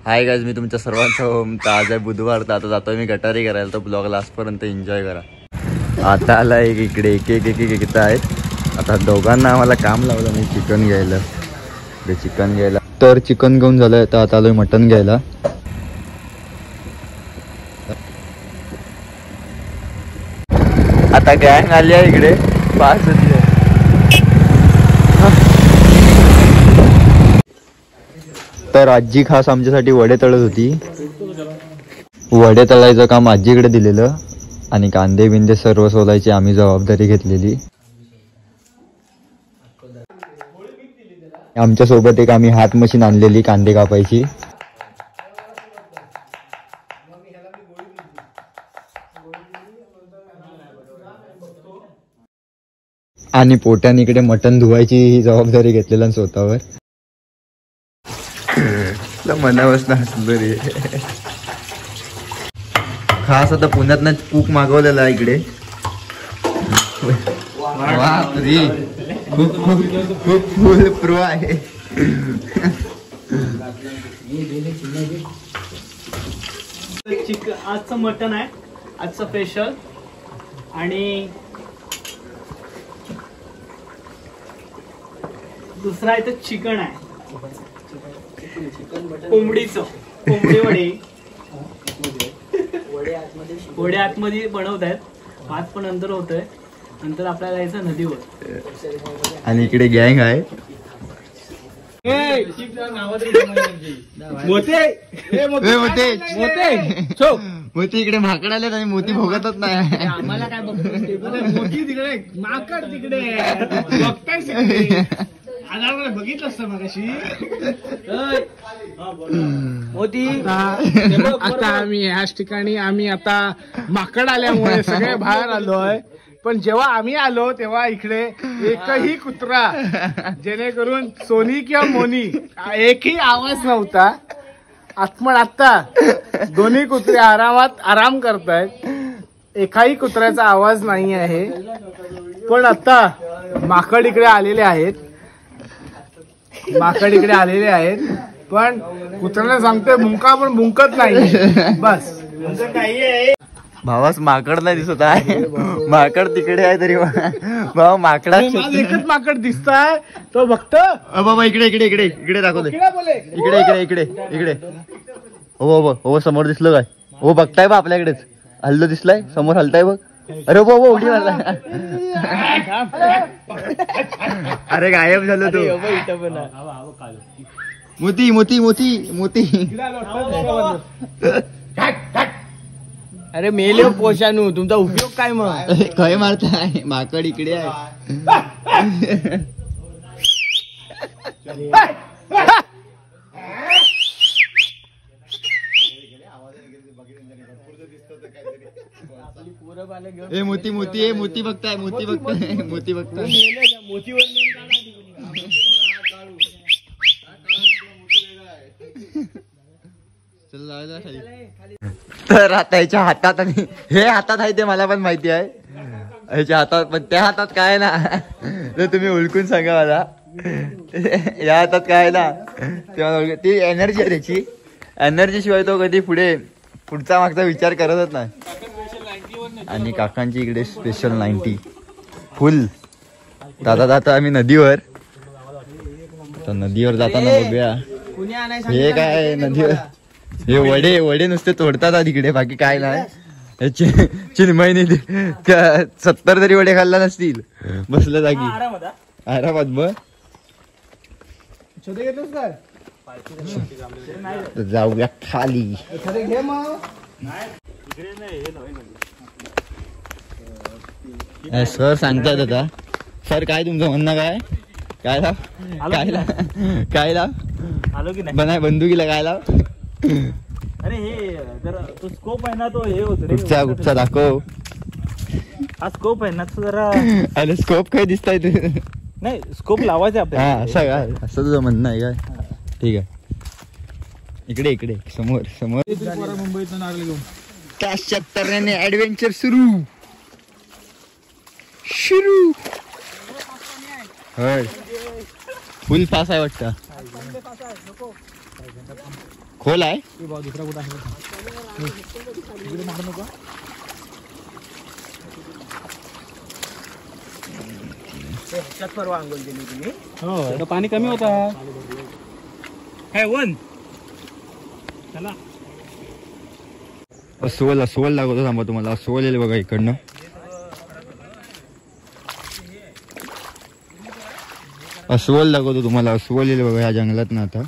Hi guys, मी तुमच्या सर्वांचं home. तर आज आहे बुधवार, तर आता जातोय मी गटारी करायला. तर ब्लॉग लास्टपर्यंत एन्जॉय करा. आता आला एक इकडे एक आहेत. आता दोघांना आम्हाला काम लावलं नाही चिकन घ्यायला. चिकन घ्यायला तर चिकन घेऊन झालं. तर आता आलोय मटन घ्यायला. आता गँग आली आहे इकडे. पाच तर आजी खास आमच्यासाठी वडे तळत होती. वडे तळायचं काम आजीकडे दिलेलं आणि कांदे बिंदे सर्व सोलायची आम्ही जबाबदारी घेतलेली. आमच्या सोबत एक आम्ही हात मशीन आणलेली कांदे कापायची. आणि पोट्याने इकडे मटण धुवायची ही जबाबदारी घेतलेला स्वतःवर. मनापासून हसलो रे. खास आता पुण्यातनं कूक मागवलेला इकडे. खूप खूप खूप फुल प्रो आहे. आजचं मटन आहे, आजचं स्पेशल. आणि दुसरा आहे तर चिकन आहे, कोंबडी वडे आतमध्ये बनवत आहेत. भात पण नंतर होतोय. नंतर आपल्याला जायचं नदीवर. आणि इकडे गँग आहे. मोती इकडे माकड आले आणि मोती भोगतच नाही. आम्हाला काय बघतो मोती तिकडे, माकड तिकडे बघताय. बघितलं असतं मगाशी मोती. आता आम्ही ह्याच ठिकाणी आता माकड आल्यामुळे सगळे बाहेर आलोय. पण जेव्हा आम्ही आलो तेव्हा इकडे एकही कुत्रा, जेणेकरून सोनी किंवा मोनी एकही आवाज नव्हता. पण आता दोन्ही कुत्रे आरामात आराम करतायत. एकाही कुत्र्याचा आवाज नाही आहे. पण आता माकड इकडे आलेले आहेत. पण कुत्र्याला सांगतोय भुंका, पण भुंकत नाही. बस भावास माकड नाही दिसत आहे. माकड तिकडे आहे तरी भावा माकडा एकच माकड दिसताय. तो बघतो बाबा इकडे इकडे इकडे इकडे दाखवतोय. इकडे इकडे इकडे इकडे. हो समोर दिसलं काय? हो बघताय बा आपल्याकडेच. हल्लो दिसलाय समोर, हलताय बघ. अरे बाबा उडी मारला. अरे गायब झालो तो. मोती मोती मोती मोती. अरे मेले पोशानू, तुमचा उपयोग काय मग? काय मारताय? माकड इकडे आहे. ए मोती मोती ए मोती बघताय मोती बघताय मोती बघताय. तर आता याच्या हातात, आणि हे हातात आहे ते मला पण माहिती आहे. ह्याच्या हातात, पण त्या हातात काय ना तर तुम्ही ओळखून सांगा मला. या हातात काय ना ते मला ती एनर्जी आहे त्याची. एनर्जी शिवाय तो कधी पुढचा मागचा विचार करतच नाही. आणि काकांची इकडे स्पेशल 90 फुल. जाता आम्ही नदीवर. तर नदीवर जाताना बघूया हे काय नदीवर. हे वडे नुसते तोडतात तिकडे, बाकी काय नाही. चिन्मयने 70 तरी वडे खाल्ला नसतील बसल्या जागी आरामात. बघ जाऊया खाली. सर सांगतात आता. सर काय तुमचं म्हणणं काय? काय लाव आलो की नाही बनाय बंदुकीला काय लाव? अरे हे जरा तो स्कोप आहे ना, तो हे होत कुठचा दाखव. हा स्कोप आहे ना तो जरा. अरे स्कोप काय दिसताय तू? नाही स्कोप लावायचा आपल्याला. हा असं काय, असं तुझं म्हणणं आहे काय? ठीक आहे. इकडे इकडे समोर मुंबईत नारळ घेऊन त्याच्या तऱ्हेने ऍडव्हेंचर सुरू. फुल पास आहे वाटतं. खोल आहे. दुसरा कुठं आहे मारू नको. परवा अंघोळ केली तुम्ही. हो पाणी कमी होता. वन चला अस्वल अस्वल दाखवतो थांबा तुम्हाला. अस्वल येईल बघा इकडनं. अस्वल दाखवतो तुम्हाला. अस्वल येईल बघा ह्या जंगलात ना. आता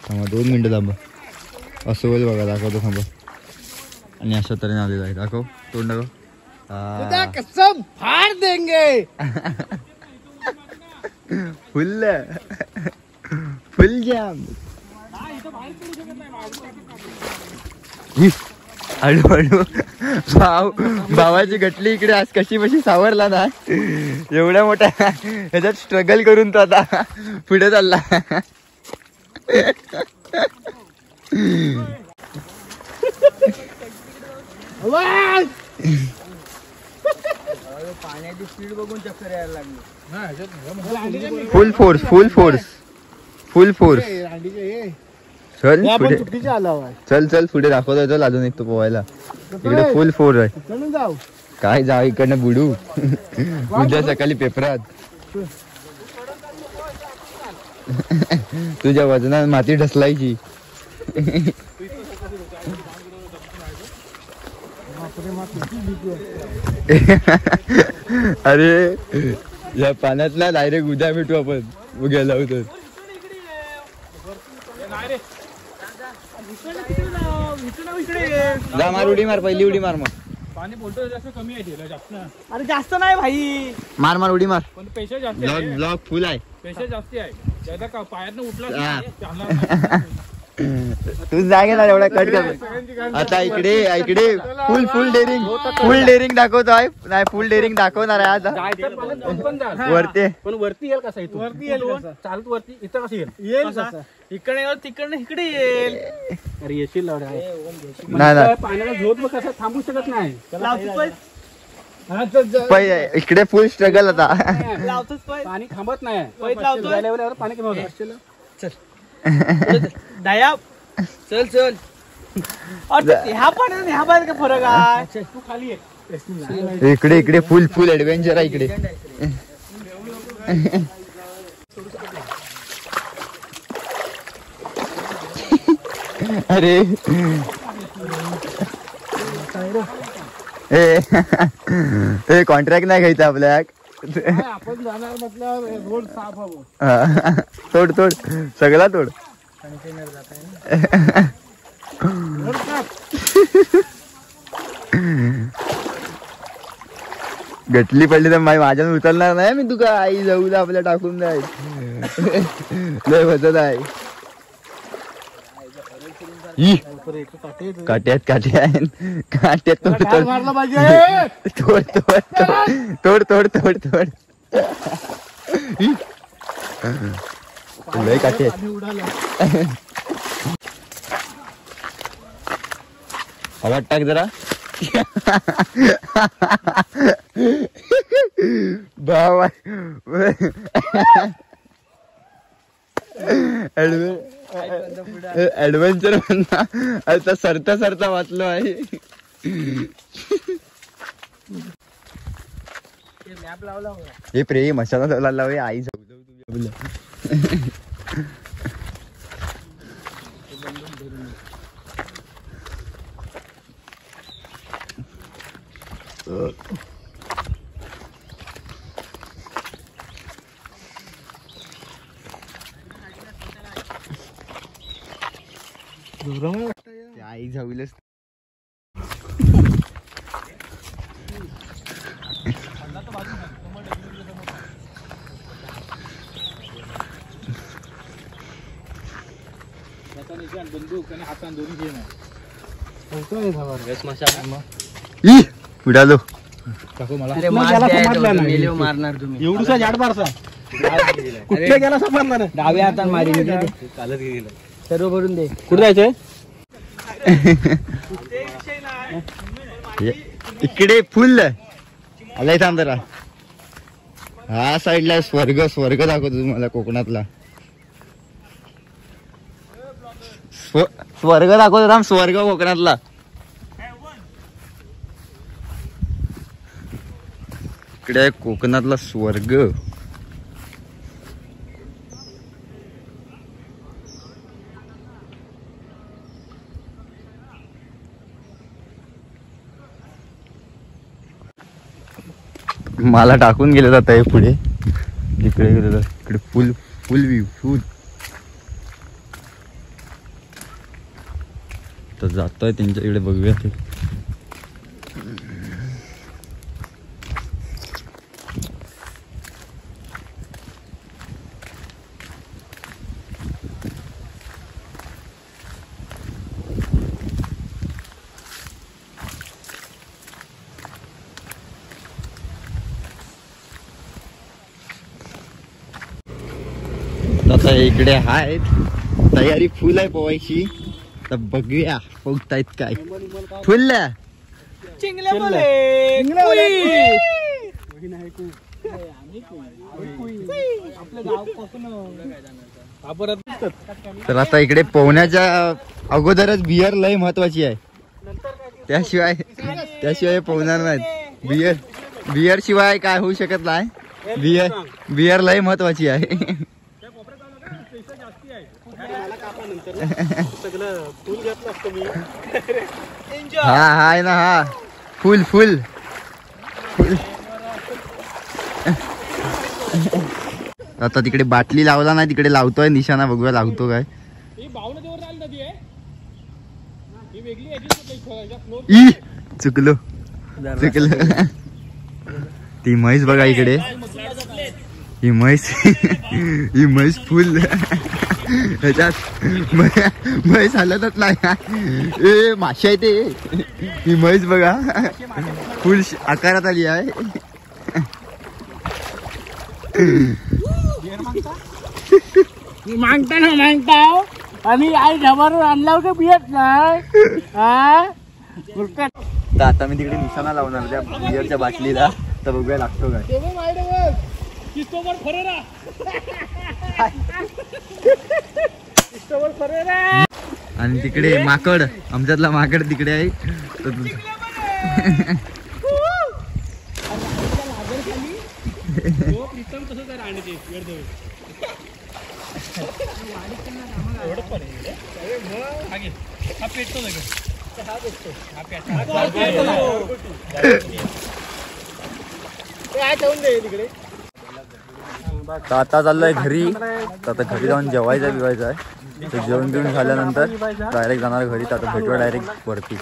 थांबा 2 मिनिटं थांबा. अस्वल बघा दाखवतो थांबा. आणि अशा तऱ्हेने आलेला आहे. दाखव तोंड दाखव. कसम फाड़ देंगे. फुल फुल जाम. हळूहळू भावाची गटली इकडे आज कशी बशी सावरला ना. एवढ्या मोठ्या ह्याच्यात स्ट्रगल करून तो आता पुढे चालला. पाण्याची स्पीड बघून चक्कर यायला लागली. फुल फोर्स फुल फोर्स फुल फोर्स. चल पुढे चल चल पुढे दाखवतोय. चल अजून एक तो पोहायला. इकडे फुल फोर्स आहे. जाऊ काय जाऊ इकडनं बुडू. उद्या सकाळी पेपरात तुझ्या वजनात माती ढसलायची. अरे या पाण्यात ना डायरेक्ट उद्या भेटू आपण. गेला होतो जा. मार उडी मार. पहिली उडी मार. मग पाणी बोलतो जास्त कमी आहे. जास्त अरे जास्त नाही भाई. मार मार उडी मार. पण पैसे जास्त ब्लॉक फुल आहे. पैसे जास्त आहे. पायात उठला तू जागे ना एवढा कट कर. आता इकडे इकडे फुल फुल डेअरिंग. फुल डेअरिंग दाखवतोय. नाही फुल डेअरिंग दाखवणार आहे आज. वरती पण वरती येईल कसा. वरती येईल चालत वरती. इथं कसं येईल इकडे तिकडनं इकडे येईल. अरे येशील नाही पाण्याला झोप मग कसं थांबू शकत नाही. इकडे फुल स्ट्रगल आता. पाणी थांबत नाही. पाणी कमी होतं. दया चल चल. ह्या पाण्यात ह्या पाण्यात काय फरक आहे. तू खाली आहे. इकडे इकडे फुल फुल ऍडव्हेंचर आहे इकडे. अरे ए कॉन्ट्रॅक्ट नाही घ्यायचा आपल्या. आपण जाणार म्हटलं रोड साफ हवं. तोड तोड सगळा तोड. गटली पडली तर माझ्या उचलणार नाही मी. तुका आई जाऊ आपल्या टाकून जाय. लय बसत आहे. काट्यात काटे आहेत. काट्यात तोड तोड तोड तोड तोड तोड तोड. लय काटे आहेत. हवा टाक जरा. भाव ऍडव्हेंचर आता सरता सरता वाचलो आहे. हे प्रेम मशाला लावला आई जाऊ तुझ्या. आई जाऊलच. बंदूक आणि हातान दोन्ही गेम आहे. उडालो. मारणार तुम्ही एवढूसा झाड पारसा. कुठे गेला समजला ना. डाव्या हातान मारी चालत गेला. सर्व भरून दे. कुठे जायचंय. इकडे फुल आलाय. थांब जरा. हा साईडला स्वर्ग स्वर्ग दाखवतो तुम्हाला कोकणातला. स्वर्ग दाखवतो राम, स्वर्ग कोकणातला. इकडे आहे कोकणातला स्वर्ग. मला टाकून गेलं जात आहे पुढे, इकडे गेलेलं इकडे फुल फुल व्ह्यू फुल. तर जातोय त्यांच्या इकडे, बघूया ते. आता इकडे आहेत, तयारी फुल आहे पोवायची. तर बघूया पोगतायत काय. फुल तर आता इकडे पोहण्याच्या अगोदरच बियर लय महत्वाची आहे, त्याशिवाय पोहणार नाहीत. बियर शिवाय काय होऊ शकत नाही. बियर लय महत्वाची आहे. हा आहे ना, हा फुल फुल फुल. आता तिकडे बाटली लावला नाही, तिकडे लावतोय निशाणा, बघूया लावतो काय. चुकलो. ती म्हैस बघा इकडे, ही म्हैस फुल. ह्याच्यात म्हैस हलतच नाही. ए माशी आहे ते. ही म्हैस बघा फुल आकारात आली आहे. मागता आणि आई ढबारून आणला होता बियत नाही. तर आता मी तिकडे निशाणा लावणार त्या बियरच्या बाटलीला, तर बघूया लागतो काय. आणि तिकडे माकड, आमच्यातला माकड तिकडे आहे. आता चाललोय घरी. आता घरी जाऊन जेवायचं बिवायचं आहे. तर जेवण बिवून झाल्यानंतर डायरेक्ट जाणार घरी. तर आता भेटूया डायरेक्ट वरती.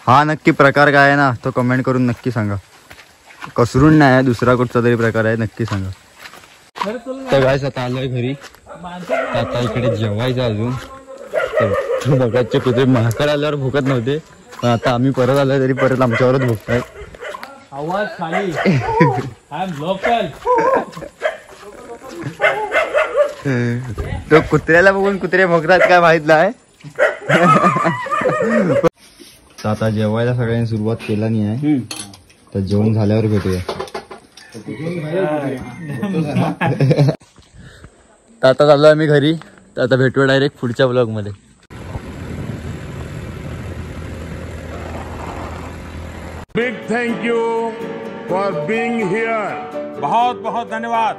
हा नक्की प्रकार काय आहे ना, तो कमेंट करून नक्की सांगा. कसरून नाही आहे, दुसरा कुठचा तरी प्रकार आहे, नक्की सांगा. तर गाइस आता आलोय घरी. आता इकडे जेवायचं अजून. तर बघायचे कुठे महाकाळ आल्यावर भुकत नव्हते, पण आता आम्ही परत आलोय तरी परत आमच्यावरच भुकतायत. आवाज खाली. I am local. तो कुत्र्याला बघून कुत्रे भोगतात काय माहित नाही. आता जेवायला सगळ्यांनी सुरुवात केला नाही आहे. तर जेवण झाल्यावर भेटूया. तर आता चाललो आम्ही घरी. तर आता भेटूया डायरेक्ट पुढच्या ब्लॉग मध्ये. Big thank you for being here. बहुत बहुत धन्यवाद.